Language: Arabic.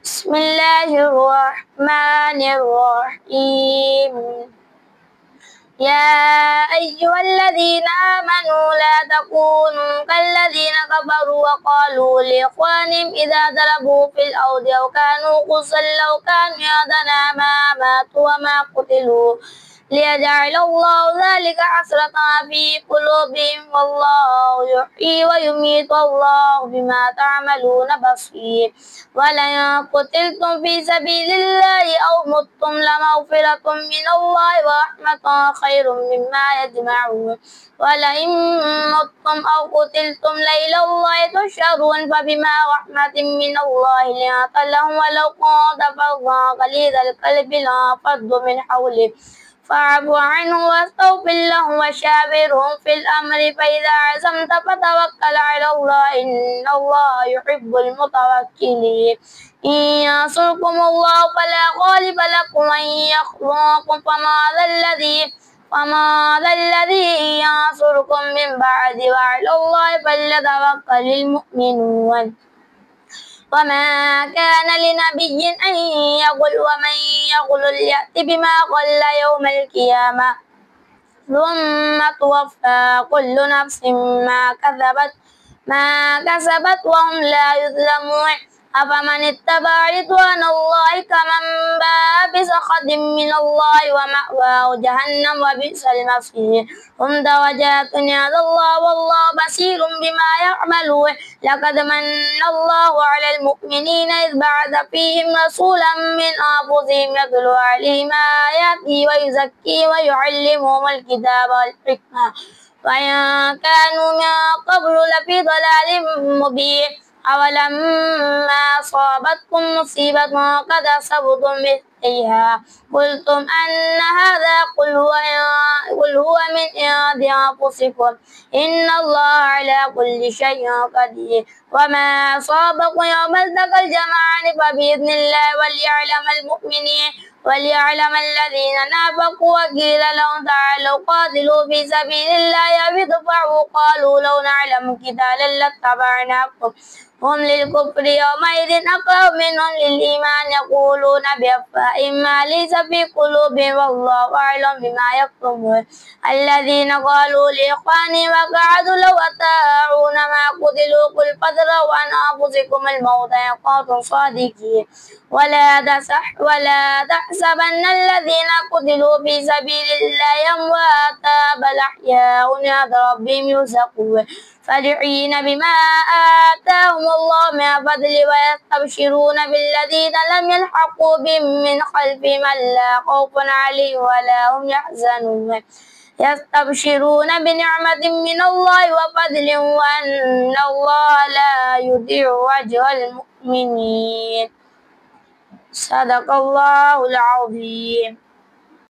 Bismillahirrahmanirrahim. Ya ayyuhalladzina amanu la takunu kalladzina kafaru wa qalu liikhwanihim idza darabu fil ardi aw kanu qussan law kanu yadana ma matu wa ma qutilu liyaj'alallahu dzalika hasratan fi qulubihim wallahu yuhyi wa yumiitu wallahu bima ta'maluna basir. Wala qutiltum fi sabilillahi aw muttum lamaghfiratun minallahi wa rahmatun khairum mimma yajma'un. Wala in muttum aw qutiltum la ilallahi tusharun fabima rahmatin minallahi linta lahum walau kunta faddan ghalidhal qalbi lanfaddu min hawlik fa'fu anhum wastaghfir lahum washawirhum fil amri fa idza azamta fatawakkal 'ala Allah innallaha yuhibbul mutawakkilin. In yansurkumullahu fala ghaliba lakum wa in yakhzulkum fama dhalladhi yansurkum min ba'di wa 'ala Allahi falyatawakkalul mu'minun. وما كان لنبي أن يغل ومن يغل يأت بما غل يوم القيامة ثم توفى كل نفس ما كسبت وهم لا يظلمون. أفمن اتبع رضوان الله كمن باء بسخط من الله ومأواه جهنم وبئس المصير. هم درجات عند الله والله بصير بما يعملون. لقد من الله على المؤمنين إذ بعث فيهم رسولا من أنفسهم يتلو عليهم آياته ويزكيهم ويعلمهم الكتاب والحكمة وإن كانوا من قبل لفي ضلال مبين. أولما أصابتكم مصيبة قد أصبتم مثليها قلتم أن هذا قل هو من عند أنفسكم إن الله على كل شيء قدير. وما أصابكم يوم التقى الجمعان فبإذن الله وليعلم الذين نافقوا وقيل لهم تعالوا قاتلوا في سبيل الله أو ادفعوا قالوا لو نعلم قتالا لاتبعناكم هم للكفر يومئذ أقرب منهم للإيمان يقولون بأفواههم ما ليس في قلوبهم والله أعلم بما يكتمون. الذين قالوا لإخوانهم وقعدوا لو أطاعونا ما قتلوا قل فادرءوا عن أنفسكم الموت إن كنتم صادقين. ولا تحسبن الذين قتلوا في سبيل الله أمواتا بل أحياء عند ربهم يرزقون فرحين بما آتاهم الله من فضله ويستبشرون بالذين لم يلحقوا بهم من خلفهم ألا خوف عليهم ولا هم يحزنون. يستبشرون بنعمة من الله وفضل وأن الله لا يضيع أجر المؤمنين. صدق الله العظيم.